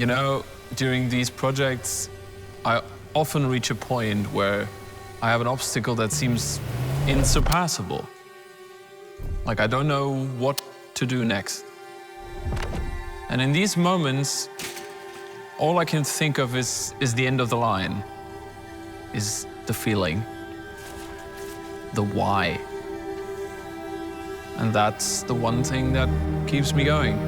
You know, during these projects, I often reach a point where I have an obstacle that seems insurpassable. Like I don't know what to do next. And in these moments, all I can think of is the end of the line, is the feeling, the why. And that's the one thing that keeps me going.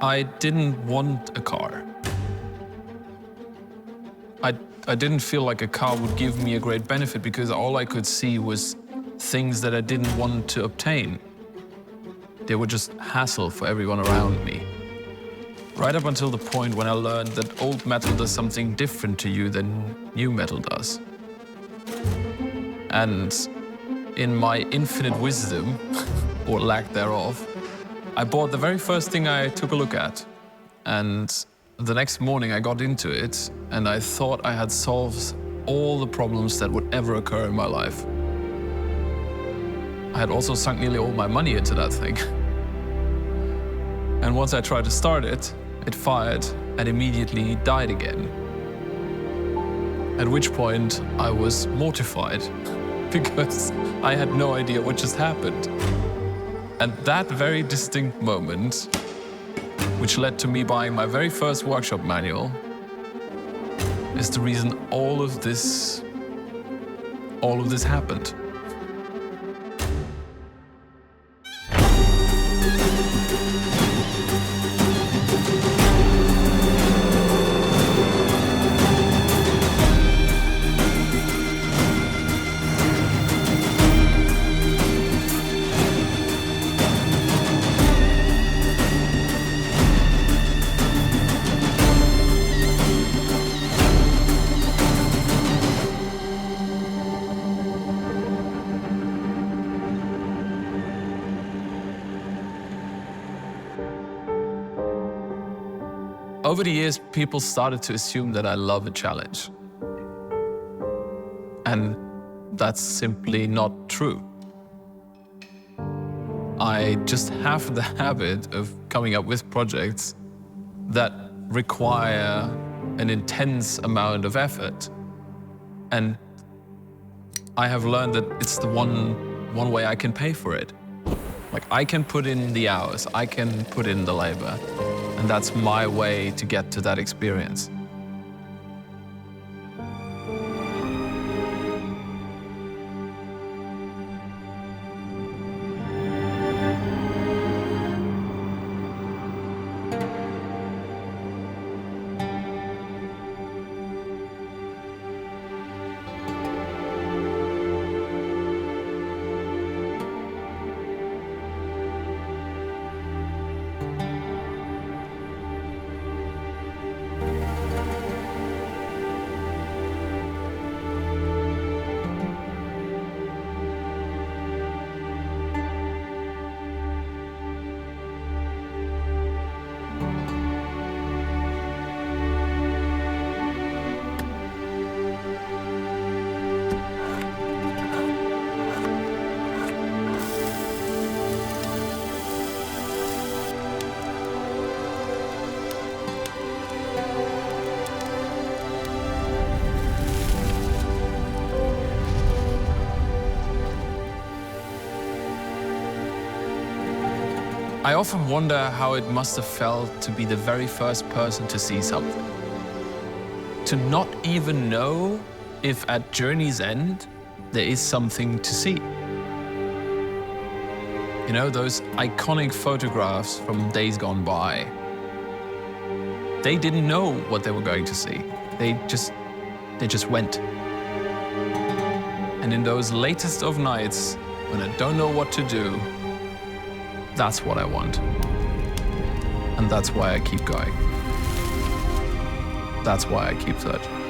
I didn't want a car. I didn't feel like a car would give me a great benefit because all I could see was things that I didn't want to obtain. They were just hassle for everyone around me. Right up until the point when I learned that old metal does something different to you than new metal does. And in my infinite wisdom, or lack thereof, I bought the very first thing I took a look at. And the next morning I got into it and I thought I had solved all the problems that would ever occur in my life. I had also sunk nearly all my money into that thing. And once I tried to start it, it fired and immediately died again. At which point I was mortified because I had no idea what just happened. And that very distinct moment, which led to me buying my very first workshop manual, is the reason all of this happened. Over the years, people started to assume that I love a challenge. And that's simply not true. I just have the habit of coming up with projects that require an intense amount of effort. And I have learned that it's the one way I can pay for it. Like I can put in the hours, I can put in the labor. And that's my way to get to that experience. I often wonder how it must have felt to be the very first person to see something. To not even know if at journey's end there is something to see. You know, those iconic photographs from days gone by. They didn't know what they were going to see. They just went. And in those latest of nights, when I don't know what to do, that's what I want. And that's why I keep going. That's why I keep searching.